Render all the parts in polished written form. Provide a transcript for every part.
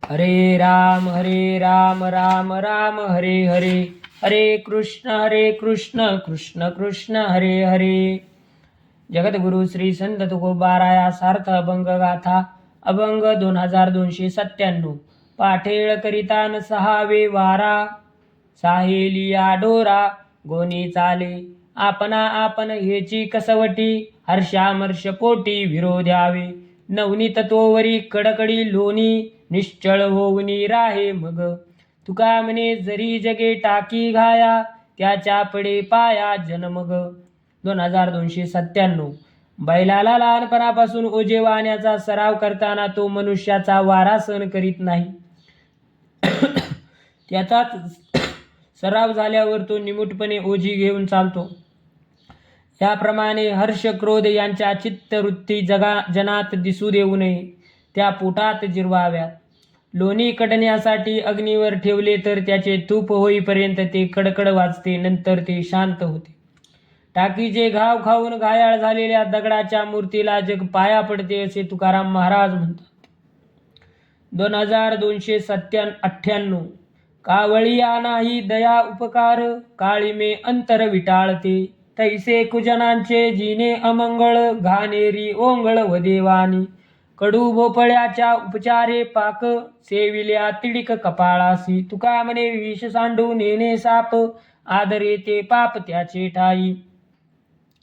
हरे राम राम राम हरे हरे, हरे कृष्ण कृष्ण कृष्ण हरे हरे. जगद्गुरु श्री संत तुकोबाराया सार्थ अभंग गाथा अभंग 2297. पाठेळ करितान सहावे वारा, साहेलिया डोरा गोनी चाले. आपणा आपण हेची कसवटी, हर्षामर्ष पोटी विरोध्यावे. नवनीत तोवरी कडकडी लोणी, निश्चळ होऊनी राहे मग. तुका म्हणे जरी जगे टाकी घाया, त्याच्या पडे पाया जनमग. 2297. बैलाला लहानपणापासून ओझे वाहण्याचा सराव करताना तो मनुष्याचा वारा सहन करीत नाही. त्याचाच सराव झाल्यावर तो निमूटपणे ओझी घेऊन चालतो. याप्रमाणे हर्ष क्रोध यांच्या चित्तवृत्ती जनात दिसू देऊ नये, त्या पोटात जिरवाव्यात. लोणी कडण्यासाठी अग्नीवर ठेवले तर त्याचे तूप होईपर्यंत ते कडकड वाजते, नंतर ते शांत होते. टाकीचे घाव खाऊन घायाळ झालेल्या दगडाच्या मूर्तीला जग पाया पडते असे तुकाराम महाराज म्हणतात. 2298. कावळिया नाही दया उपकार, काळीमे अंतर विटाळते. तैसे कुजनांचे जिने अमंगळ, घाणेरी ओंगळ व देवानी. कडू भोपळ्याच्या उपचारे पाक, सेविल्या तिडिक कपाळासी. तुका म्हणे विष सांडू नेणे साप, आदरे ते पाप त्याचे ठाई.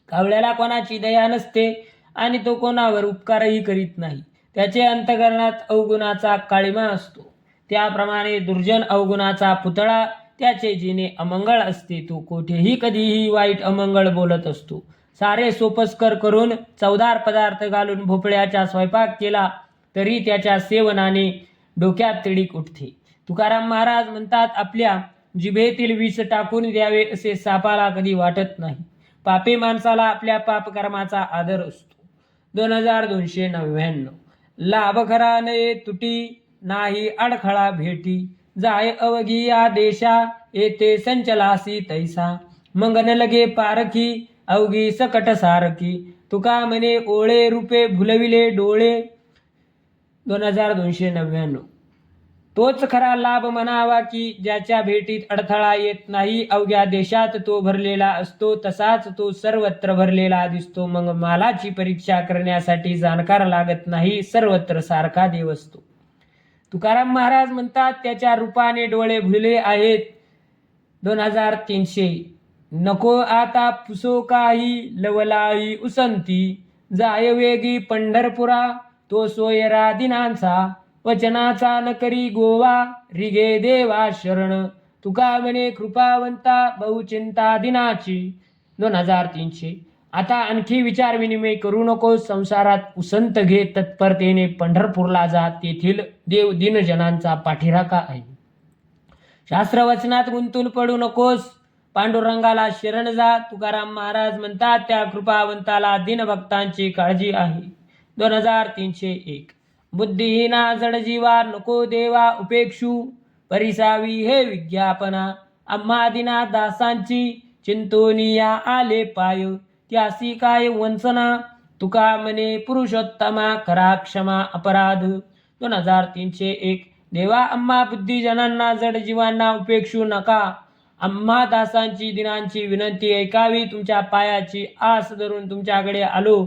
कावळ्याला कोणाची दया नसते आणि तो कोणावर उपकारही करीत नाही. त्याचे अंतःकरणात अवगुणाचा काळिमा असतो. त्याप्रमाणे दुर्जन अवगुणाचा पुतळा, त्याचे जिने अमंगळ असते. तो कोठेही कधीही वाईट अमंगळ बोलत असतो. सारे सोपस्कर करून चवदार पदार्थ घालून भोपळ्याचा स्वयंपाक केला तरी त्याच्या सेवनाने डोक्यात तिडीक उठते. तुकाराम महाराज म्हणतात, आपल्या जिभेतील विष टाकून द्यावे असे सापाला कधी वाटत नाही. पापी माणसाला आपल्या पापकर्माचा आदर असतो. 2299. लाभ खरा नये तुटी, नाही अडखळा भेटी. जाय अवघी या देशा, येते संचलासी तैसा. मग न लगे पारखी, अवघी सकट सारखी. तुका म्हणे ओळे रूपे भुलविले डोळे. 2299. तोच खरा लाभ म्हणावा की ज्याच्या भेटीत अडथळा येत नाही. अवघ्या देशात तो भरलेला असतो, तसाच तो सर्वत्र भरलेला दिसतो. मग मालाची परीक्षा करण्यासाठी जाणकार लागत नाही, सर्वत्र सारखा देव असतो. तुकाराम महाराज म्हणतात, त्याच्या रूपाने डोळे भुलले आहेत. 2300. नको आता पुसो काही, लवलाई उसंती. जाय वेगी पंढरपुरा, तो सोयरा दिनांचा. वचनाचा न करी गोवा, रिगे देवा शरण. तुका म्हणे कृपावंता, बहुचिंता दिनाची. 2300. आता आणखी विचार विनिमय करू नको. संसारात उसंत घे, तत्परतेने पंढरपूरला जा. तेथील देव दिनजनांचा पाठीराखा आहे. शास्त्रवचनात गुंतून पडू नकोस, पांडुरंगाला शरण जा. तुकाराम महाराज म्हणतात, त्या कृपावंताला दिनभक्तांची काळजी आहे. 2301. बुद्धिहीना जड जीवा, नको देवा उपेक्षू. परिसावी हे विज्ञापना, आम्हा दिना दासांची. चिंतोनिया आले पाय, त्यासी काय वंचना. तुका म्हणे पुरुषोत्तमा, करा क्षमा अपराध. 2301. देवा आम्हा बुद्धिजनांना जड जीवांना उपेक्षू नका. आम्हा दासांची दिनांची विनंती ऐकावी. तुमच्या पायाची आस धरून तुमच्याकडे आलो.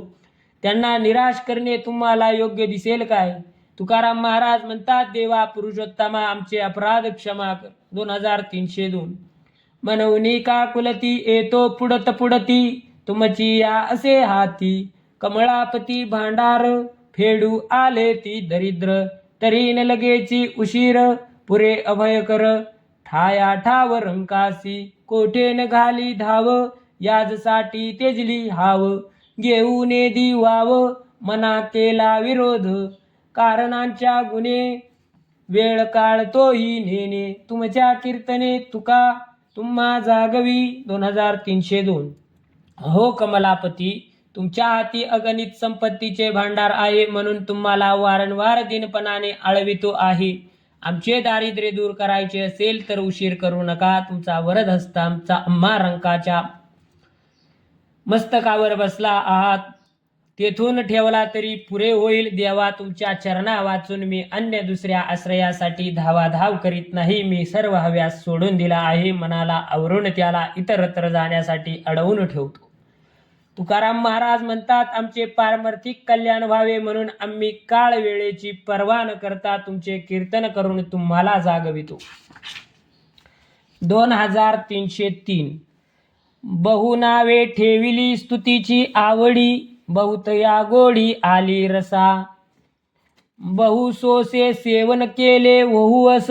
त्यांना निराश करणे तुम्हाला योग्य दिसेल काय? तुकाराम महाराज म्हणतात, देवा पुरुषोत्तमा आमचे अपराध क्षमा कर. 2302. मनवनी का कुलती, येतो पुडत पुडती. तुमची या असे हाती, कमळापती भांडार. फेडू आले ती दरिद्र, तरी न लगेची उशीर. पुरे अभय कर, ठाया ठाव रंकासी. कोठे न घाली धाव, याजसाठी तेजली हाव. घेऊन दिवाव, मना केला विरोध. कारणांच्या गुणे, वेळ काळ तोही नेणे. तुमच्या कीर्तने तुका तुम्हा जागवी. 2302. हो कमलापती, तुमच्या हाती अगणित संपत्तीचे भांडार आहे, म्हणून तुम्हाला वारंवार दिनपणाने आळवितो आहे. आमचे दारिद्र्य दूर करायचे असेल तर उशीर करू नका. तुमचा वरदहस्त आमचा आम्हा रंकाच्या मस्तकावर बसला आहात. तेथून ठेवला तरी पुरे होईल. देवा तुमच्या चरणा वाचून मी अन्य दुसऱ्या आश्रयासाठी धावाधाव करीत नाही. मी सर्व हव्यास सोडून दिला आहे. मनाला आवरून त्याला इतरत्र जाण्यासाठी अडवून ठेवतो. तुकाराम महाराज म्हणतात, आमचे पारमार्थिक कल्याण व्हावे म्हणून आम्ही काळ वेळेची पर्वा न करता तुमचे कीर्तन करून तुम्हाला जागवितो. 2303. बहु नावे ठेविली स्तुतीची आवडी, बहुत या गोडी आली रसा. बहु सोसे सेवन केले होऊ अस,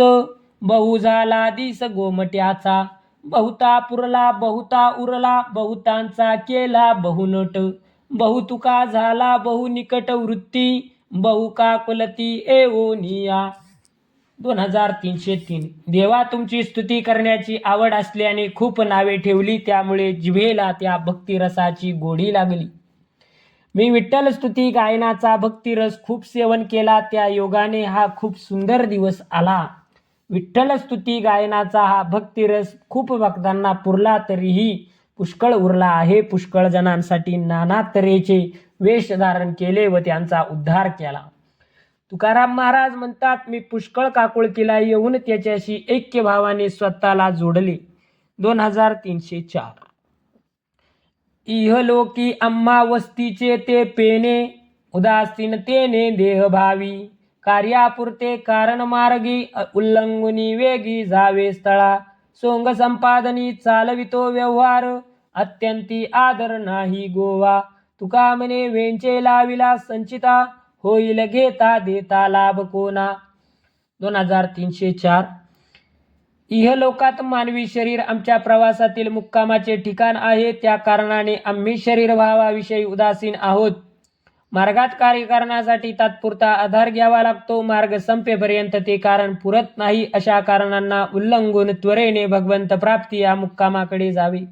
बहु झाला दिस गोमट्याचा. बहुता पुरला बहुता उरला, बहुतांचा केला बहुनट. बहु तुका झाला बहु निकट वृत्ती, बहु काकुलती एवोनिया. 2303. देवा तुमची स्तुती करण्याची आवड असल्याने खूप नावे ठेवली, त्यामुळे जिभेला त्या भक्तिरसाची गोडी लागली. मी विठ्ठल स्तुती गायनाचा भक्तिरस खूप सेवन केला, त्या योगाने हा खूप सुंदर दिवस आला. विठ्ठल स्तुती गायनाचा हा भक्तिरस खूप भक्तांना पुरला, तरीही पुष्कळ उरला आहे. पुष्कळ जणांसाठी नाना तऱ्हेचे वेश धारण केले व त्यांचा उद्धार केला. तुकाराम महाराज म्हणतात, मी पुष्कळ काकुळकीला येऊन त्याच्याशी ऐक्य भावाने स्वतःला जोडले. 2304. इहलोकी आम्हा वस्तीचे ते पेने, उदासीनतेने देहभावी. कार्यापुरते कारण मार्गी, उल्लंघुनी वेगी जावे स्थळा. सोंग संपादनी चालवितो व्यवहार, अत्यंती आदर नाही गोवा. तुका म्हणे वेंचे लाविला संचिता, होईल घेता देता लाभ कोणा. 2304. इहलोकात मानवी शरीर आमच्या प्रवासातील मुक्कामाचे ठिकाण आहे. त्या कारणाने आम्ही शरीर भावाविषयी उदासीन आहोत. मार्गात कार्य करण्यासाठी तात्पुरता आधार घ्यावा लागतो. मार्ग संपेपर्यंत ते कारण पुरत नाही. अशा कारणांना उल्लंघून त्वरेने भगवंत प्राप्ती या मुक्कामाकडे जावे.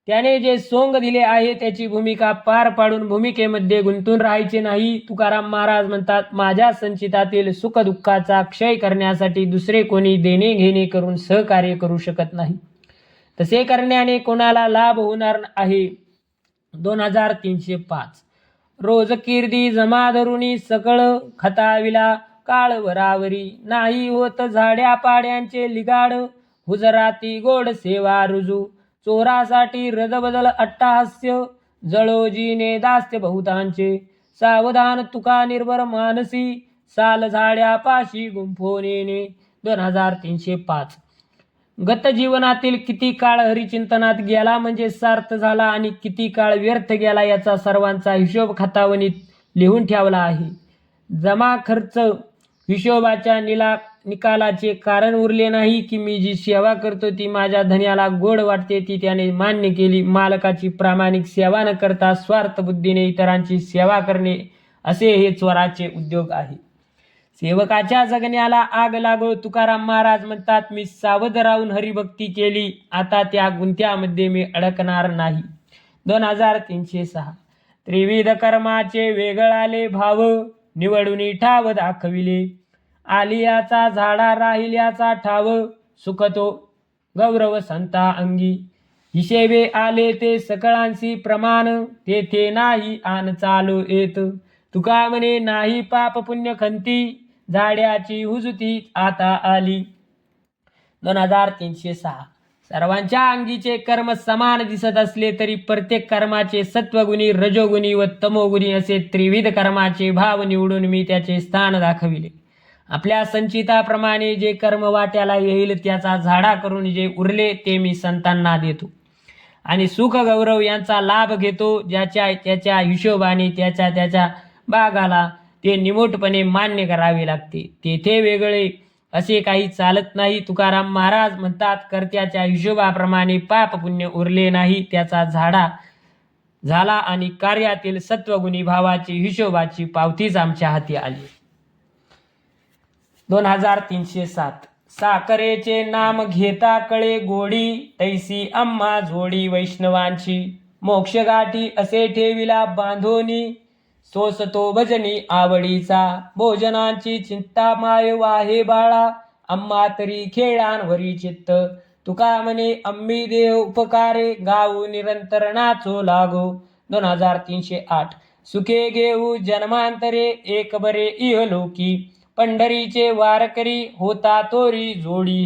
त्याने जे सोंग दिले आहे त्याची भूमिका पार पाडून भूमिकेमध्ये गुंतून राहायचे नाही. तुकाराम महाराज म्हणतात, माझ्या संचितातील सुखदुःखाचा क्षय करण्यासाठी दुसरे कोणी देणे घेणे करून सहकार्य करू शकत नाही. तसे करण्याने कोणाला लाभ होणार आहे. 2305. रोज कीर्दी जमा धरुणी सकळ, खताविला काळ वरावरी. नाही होत झाड्या पाड्यांचे लिगाड, हुजराती गोड सेवा रुजू. चोरासाठी रदबदल अट्टहास्य, जळोजीने दास्य बहुतांचे. सावधान तुका निर्भर मानसी, साल झाड्या पाशी गुंफोनेने. 2305. गत जीवनातील किती काळ हरिचिंतनात गेला म्हणजे सार्थ झाला आणि किती काळ व्यर्थ गेला याचा सर्वांचा हिशोब खातावणीत लिहून ठेवला आहे. जमा खर्च हिशोबाच्या निकालाचे कारण उरले नाही की मी जी सेवा करतो ती माझ्या धन्याला गोड वाटते ती त्याने मान्य केली. मालकाची प्रामाणिक सेवा न करता स्वार्थ बुद्धीने इतरांची सेवा करणे असे हे चोराचे उद्योग आहे. सेवकाच्या जगण्याला आग लागो. तुकाराम महाराज म्हणतात, मी सावध राहून हरिभक्ती केली, आता त्या गुंत्यामध्ये मी अडकणार नाही. 2306. त्रिविध कर्माचे वेगळाले भाव, निवडून ठाव दाखविले. आलियाचा झाडा राहिल्याचा ठाव, सुखतो गौरव संता अंगी. हिशेबे आले ते सकळांशी प्रमाण, तेथे नाही आन चालू येत. तुका म्हणे नाही पाप पुण्य खंती, झाड्याची हुजती आता आली. 2306. सर्वांच्या अंगीचे कर्म समान दिसत असले तरी प्रत्येक कर्माचे सत्वगुणी, रजोगुणी व तमोगुणी असे त्रिविध कर्माचे भाव निवडून मी त्याचे स्थान दाखविले. आपल्या संचिताप्रमाणे जे कर्म वाट्याला येईल त्याचा झाडा करून जे उरले ते मी संतांना देतो आणि सुख गौरव यांचा लाभ घेतो. ज्याच्या त्याच्या हिशोबाने त्याच्या त्याच्या भागाला ते निमूटपणे मान्य करावे लागते. तेथे वेगळे असे काही चालत नाही. तुकाराम महाराज म्हणतात, कर्त्याच्या हिशोबाप्रमाणे पाप पुण्य उरले नाही, त्याचा झाडा झाला आणि कार्यातील सत्वगुणी भावाची हिशोबाची पावतीच आमच्या हाती आली. 2307. साखरेचे नाम घेता कळे गोडी, तैसी आम्हा जोडी वैष्णवांची. मोक्षगाठी असे ठेविला बांधोनी, सोसतो भजनी आवडीचा. भोजनांची चिंता माय वाहे बाळा, आम्हा तरी खेळांवरी चित्त. तुका म्हणे आम्ही देव उपकारे, गाऊ निरंतर नाचो लागो. 2308. सुखे घेऊ जन्मांतरे एक बरे इहलोकी पंढरीचे वारकरी होता तोरी जोडी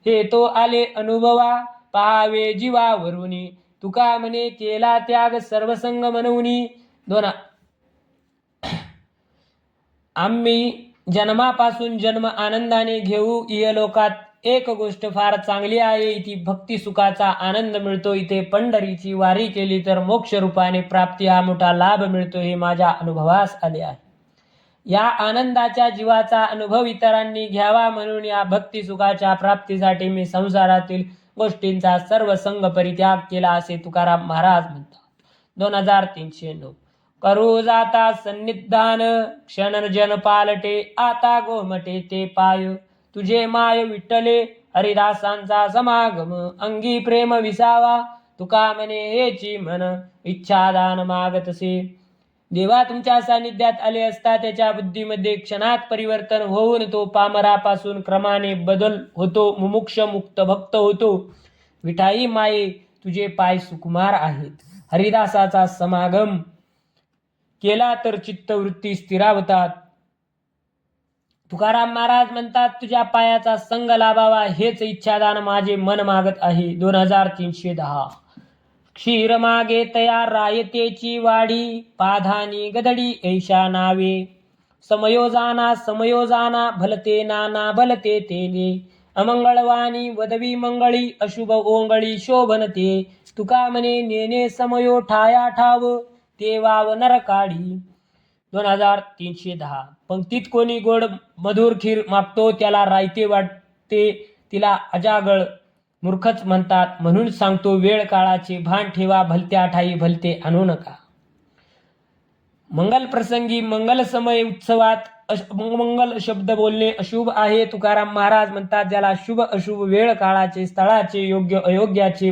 हे तो आले अनुभवा पहावे जीवावरुनी तुका म्हणे केला त्याग सर्वसंग म्हणूनी आम्ही जन्मापासून जन्म आनंदाने घेऊ इहलोकात एक गोष्ट फार चांगली आहे, इथे भक्ती सुखाचा आनंद मिळतो. इथे पंढरीची वारी केली तर मोक्ष रूपाने प्राप्ती हा मोठा लाभ मिळतो, हे माझ्या अनुभवास आले आहे. या आनंदाच्या जीवाचा अनुभव इतरांनी घ्यावा म्हणून या भक्ती सुखाच्या प्राप्तीसाठी मी संसारातील गोष्टींचा सर्व संग परित्याग केला, असे तुकाराम महाराज म्हणतात. 2309 करू जाता सन्निधान क्षणजन पालटे आता गोमटे ते पाय तुझे माय विठ्ठले हरिदासांचा समागम अंगी प्रेम विसावा तुका म्हणे हेची मन इच्छादान मागतसे. देवा तुमच्या सानिध्यात आले असता त्याच्या बुद्धीमध्ये क्षणात परिवर्तन होऊन तो पामरापासून क्रमाने बदल होतो, मुमुक्ष मुक्त भक्त होतो. विठाई माये तुझे पाय सुकुमार आहेत. हरिदासाचा समागम केला तर चित्तवृत्ती स्थिरावतात. तुकाराम महाराज म्हणतात तुझ्या पायाचा संग लाभावा हेच इच्छादान माझे मन मागत आहे. 2310 क्षीर मागे तया रायतेची वाढी पाधानी गदडी ऐशा नावे समयोजाना भलते नाना भलते तेने अमंगळवाणी वदवी मंगळी अशुभ ओंगळी शोभनते तुका म्हणे नेने समयो ठाया ठाव ते वाव नरकाळी. 2310 पंक्तीत कोणी गोड मधुर खीर मागतो त्याला रायते वाटते, तिला अजागळ मूर्खच म्हणतात. म्हणून सांगतो वेळ काळाचे भान ठेवा, भलत्या ठाई भलते आणू नका. मंगल प्रसंगी मंगल समय उत्सवात मंगल शब्द बोलणे अशुभ आहे. तुकाराम महाराज म्हणतात ज्याला शुभ अशुभ वेळ काळाचे स्थळाचे योग्य अयोग्याचे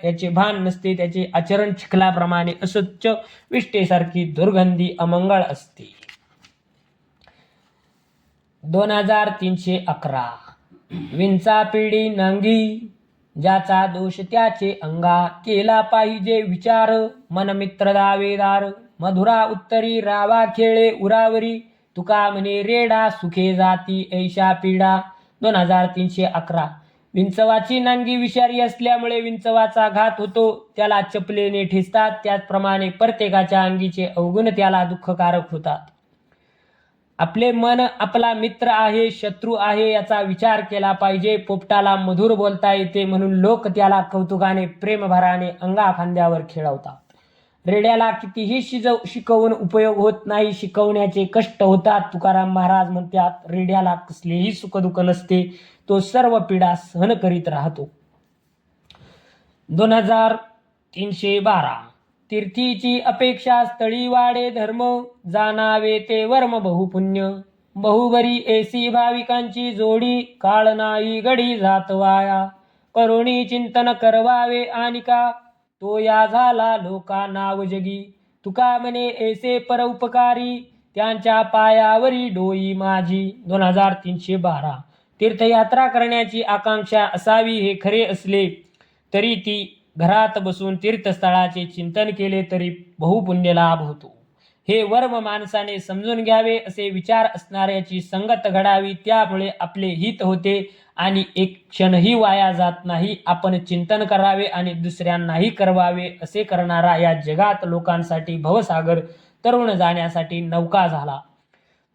याचे भान नसते त्याचे आचरण चिखलाप्रमाणे अस्वच्छ विष्ठेसारखी दुर्गंधी अमंगळ असते. 2311 विंचा पिढी नांगी ज्याचा दोष त्याचे अंगा केला पाहिजे विचार मनमित्र दावेदार मधुरा उत्तरी रावा खेळे उरावरी तुका म्हणे रेडा सुखे जाती ऐशा पीडा. 2311 विंचवाची नांगी विषारी असल्यामुळे विंचवाचा घात होतो, त्याला चपलेने ठेचतात. त्याचप्रमाणे प्रत्येकाच्या अंगीचे अवगुण त्याला दुःखकारक होतात. आपले मन आपला मित्र आहे शत्रू आहे याचा विचार केला पाहिजे. पोपटाला मधुर बोलता येते म्हणून लोक त्याला कौतुकाने प्रेमभराने अंगाखांद्यावर खेळवतात. रेड्याला कितीही शिकवून उपयोग होत नाही, शिकवण्याचे कष्ट होतात. तुकाराम महाराज म्हणतात रेड्याला कसलेही सुखदुःख नसते, तो सर्व पीडा सहन करीत राहतो. 2312 तीर्थीची अपेक्षा स्थळी वाढे धर्म जाणावे ते वर्म बहुपुण्य बहुबरी ऐसी भाविकांची जोडी काळ नाही घडी जात वाया करुणी चिंतन करवावे आनिका तो या झाला लोका नाव जगी तुका म्हणे ऐसे परोपकारी त्यांच्या पायावरी डोई माझी. 2312 तीर्थयात्रा करण्याची आकांक्षा असावी हे खरे असले तरी ती घरात बसून तीर्थस्थळाचे चिंतन केले तरी बहुपुण्य लाभ होतो. हे वर्म माणसाने समजून घ्यावे. असे विचार असणाऱ्याची संगत घडावी, त्यामुळे आपले हित होते आणि एक क्षणही वाया जात नाही. आपण चिंतन करावे आणि दुसऱ्यांनाही करवावे. असे करणारा या जगात लोकांसाठी भवसागर तरुण जाण्यासाठी नौका झाला.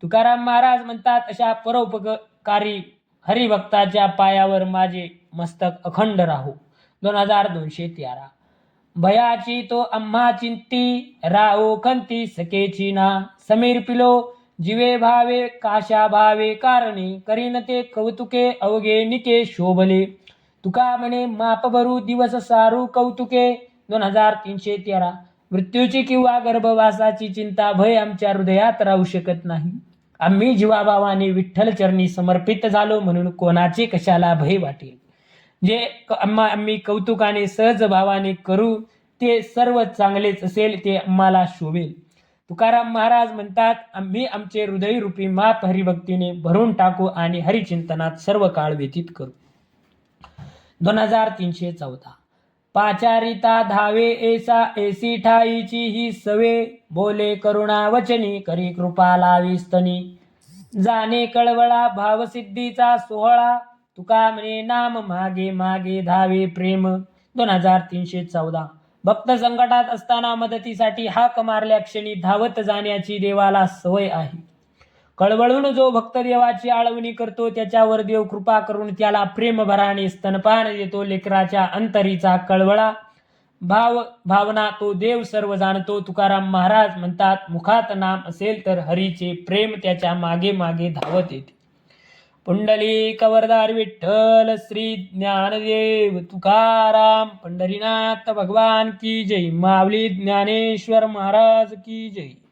तुकाराम महाराज म्हणतात अशा परोपकारी हरिभक्ताच्या पायावर माझे मस्तक अखंड राहो. 2213 भयाची तो आम्हा चिंती राहो खंती सकेची ना समीर पिलो जीवे भावे काशा भावे कारणे करीन ते कौतुके अवघे निके शोभले तुका म्हणे माप भरू दिवस सारू कौतुके. 2313 मृत्यूची किंवा गर्भवासाची चिंता भय आमच्या हृदयात राहू शकत नाही. आम्ही जीवाभावाने विठ्ठल चरणी समर्पित झालो म्हणून कोणाचे कशाला भय वाटेल. जे आम्ही कौतुकाने सहज भावाने करू ते सर्व चांगलेच असेल, ते आम्हाला शोभेल. तुकाराम महाराज म्हणतात आम्ही आमचे हृदयरूपी माप हरिभक्तीने भरून टाकू आणि हरिचिंतनात सर्व काळ व्यतीत करू. 2314 पाचारिता धावे ऐसा ऐसी ठाईची ही सवे बोले करुणा वचनी करी कृपा लावी स्तनी जाणे कळवळा भावसिद्धीचा सोहळा तुका म्हणे नाम मागे मागे धावे प्रेम 2314 भक्त संकटात असताना मदतीसाठी हाक मारल्या क्षणी धावत जाण्याची देवाला सवय आहे. कळवळून जो भक्त देवाची आळवणी करतो त्याच्यावर देव कृपा करून त्याला प्रेमभराने स्तनपान देतो. लेकराच्या अंतरीचा कळवळा भावना तो देव सर्व जाणतो. तुकाराम महाराज म्हणतात, मुखात नाम असेल तर हरीचे प्रेम त्याच्या मागे मागे धावत येते. पुंडलिक वरदार विठ्ठल श्री ज्ञानदेव तुकाराम पंढरीनाथ भगवान की जय. माऊली ज्ञानेश्वर महाराज की जय.